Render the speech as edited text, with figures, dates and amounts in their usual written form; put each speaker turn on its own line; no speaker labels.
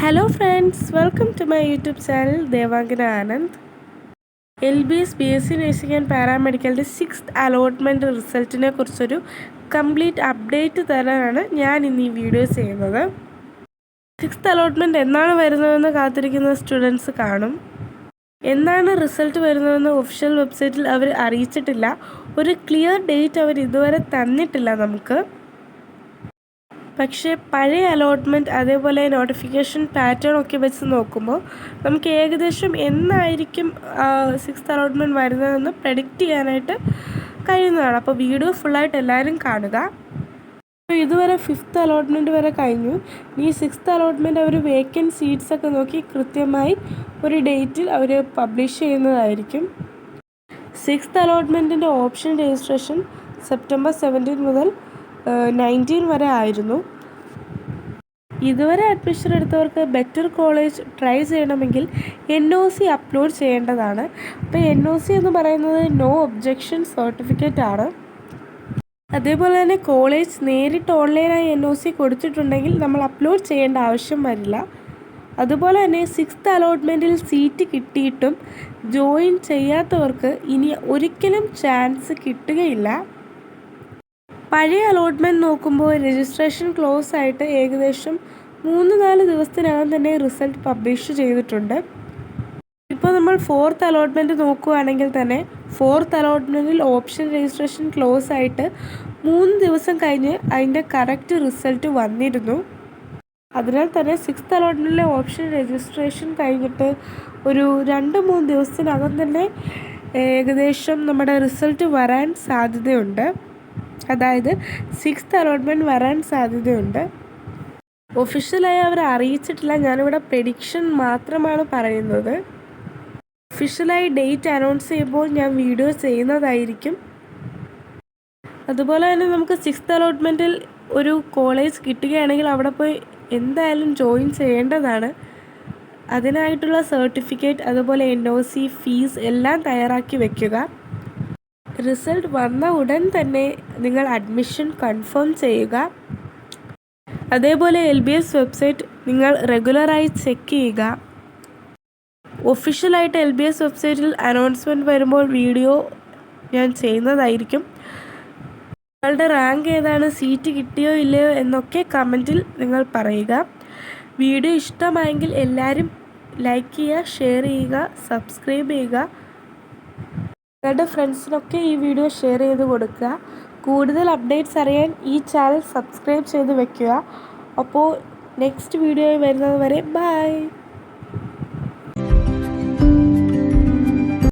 Hello friends, welcome to my YouTube channel Devangana Anand. LBS BSc Nursing and Paramedical's 6th allotment റിസൾട്ടിനെ കുറിച്ചൊരു complete update തരാനാണ് ഞാൻ ഇന്ന് ഈ video ചെയ്യുന്നത്. 6th allotment എന്നാണ് വരുന്നതെന്ന് കാത്തിരിക്കുന്ന സ്റ്റുഡൻസ് കാണും. എന്നാണ് റിസൾട്ട് വരുന്നതെന്ന് ഒഫീഷ്യൽ വെബ്സൈറ്റിൽ അവർ അറിയിച്ചിട്ടില്ല. ഒരു ക്ലിയർ ഡേറ്റ് അവർ ഇതുവരെ തന്നിട്ടില്ല നമുക്ക്. പക്ഷേ പഴയ അലോട്ട്മെൻറ്റ് അതേപോലെ നോട്ടിഫിക്കേഷൻ പാറ്റേൺ ഒക്കെ വെച്ച് നോക്കുമ്പോൾ നമുക്ക് ഏകദേശം എന്നായിരിക്കും 6th അലോട്ട്മെൻറ്റ് വരുന്നതെന്ന് പ്രെഡിക്റ്റ് ചെയ്യാനായിട്ട് കഴിയുന്നതാണ്. അപ്പോൾ വീഡിയോ ഫുള്ളായിട്ട് എല്ലാവരും കാണുക. അപ്പോൾ ഇതുവരെ 5th അലോട്ട്മെൻറ്റ് വരെ കഴിഞ്ഞു. ഈ 6th അലോട്ട്മെൻറ്റ് അവർ വേക്കൻറ്റ് സീറ്റ്സൊക്കെ നോക്കി കൃത്യമായി ഒരു ഡേറ്റിൽ അവർ പബ്ലിഷ് ചെയ്യുന്നതായിരിക്കും. 6th അലോട്ട്മെൻറ്റിൻ്റെ ഓപ്ഷൻ രജിസ്ട്രേഷൻ സെപ്റ്റംബർ 17 മുതൽ 19 വരെ ആയിരുന്നു. ഇതുവരെ അഡ്മിഷൻ എടുത്തവർക്ക് ബെറ്റർ കോളേജ് ട്രൈ ചെയ്യണമെങ്കിൽ NOC അപ്ലോഡ് ചെയ്യേണ്ടതാണ്. അപ്പോൾ NOC എന്ന് പറയുന്നത് നോ ഒബ്ജെക്ഷൻ സർട്ടിഫിക്കറ്റ് ആണ്. അതേപോലെ തന്നെ കോളേജ് നേരിട്ട് ഓൺലൈനായി NOC കൊടുത്തിട്ടുണ്ടെങ്കിൽ നമ്മൾ അപ്ലോഡ് ചെയ്യേണ്ട ആവശ്യം വരില്ല. അതുപോലെ തന്നെ 6th അലോട്ട്മെൻറ്റിൽ സീറ്റ് കിട്ടിയിട്ടും ജോയിൻ ചെയ്യാത്തവർക്ക് ഇനി ഒരിക്കലും ചാൻസ് കിട്ടുകയില്ല. പഴയ അലോട്ട്മെൻറ്റ് നോക്കുമ്പോൾ രജിസ്ട്രേഷൻ ക്ലോസ് ആയിട്ട് ഏകദേശം 3-4 ദിവസത്തിനകം തന്നെ റിസൾട്ട് പബ്ലിഷ് ചെയ്തിട്ടുണ്ട്. ഇപ്പോൾ നമ്മൾ 4th അലോട്ട്മെൻറ്റ് നോക്കുകയാണെങ്കിൽ തന്നെ 4th അലോട്ട്മെൻറ്റിൽ ഓപ്ഷൻ രജിസ്ട്രേഷൻ ക്ലോസ് ആയിട്ട് 3 ദിവസം കഴിഞ്ഞ് അതിൻ്റെ കറക്റ്റ് റിസൾട്ട് വന്നിരുന്നു. അതിനാൽ തന്നെ 6th അലോട്ട്മെൻറ്റിലെ ഓപ്ഷൻ രജിസ്ട്രേഷൻ കഴിഞ്ഞിട്ട് ഒരു 2-3 ദിവസത്തിനകം തന്നെ ഏകദേശം നമ്മുടെ റിസൾട്ട് വരാൻ സാധ്യതയുണ്ട്. അതായത് 6th അലോട്ട്മെൻറ്റ് വരാൻ സാധ്യതയുണ്ട്. ഒഫീഷ്യലായി അവർ അറിയിച്ചിട്ടില്ല. ഞാനിവിടെ പ്രെഡിക്ഷൻ മാത്രമാണ് പറയുന്നത്. ഒഫീഷ്യലായി ഡേറ്റ് അനൗൺസ് ചെയ്യുമ്പോൾ ഞാൻ വീഡിയോ ചെയ്യുന്നതായിരിക്കും. അതുപോലെ തന്നെ നമുക്ക് 6th അലോട്ട്മെൻറ്റിൽ ഒരു കോളേജ് കിട്ടുകയാണെങ്കിൽ അവിടെ പോയി എന്തായാലും ജോയിൻ ചെയ്യേണ്ടതാണ്. അതിനായിട്ടുള്ള സർട്ടിഫിക്കറ്റ് അതുപോലെ NOC ഫീസ് എല്ലാം തയ്യാറാക്കി വയ്ക്കുക. റിസൾട്ട് വന്ന ഉടൻ തന്നെ നിങ്ങൾ അഡ്മിഷൻ കൺഫേം ചെയ്യുക. അതേപോലെ LBS വെബ്സൈറ്റ് നിങ്ങൾ റെഗുലറായി ചെക്ക് ചെയ്യുക. ഒഫീഷ്യലായിട്ട് LBS വെബ്സൈറ്റിൽ അനൗൺസ്മെൻറ്റ് വരുമ്പോൾ വീഡിയോ ഞാൻ ചെയ്യുന്നതായിരിക്കും. നിങ്ങളുടെ റാങ്ക് ഏതാണ്, സീറ്റ് കിട്ടിയോ ഇല്ലയോ എന്നൊക്കെ കമൻറ്റിൽ നിങ്ങൾ പറയുക. വീഡിയോ ഇഷ്ടമായെങ്കിൽ എല്ലാവരും ലൈക്ക് ചെയ്യുക, ഷെയർ ചെയ്യുക, സബ്സ്ക്രൈബ് ചെയ്യുക. നിങ്ങളുടെ ഫ്രണ്ട്സിനൊക്കെ ഈ വീഡിയോ ഷെയർ ചെയ്ത് കൊടുക്കുക. കൂടുതൽ അപ്ഡേറ്റ്സ് അറിയാൻ ഈ ചാനൽ സബ്സ്ക്രൈബ് ചെയ്ത് വെക്കുക. അപ്പോൾ നെക്സ്റ്റ് വീഡിയോയിൽ വരുന്നത് വരെ ബൈ.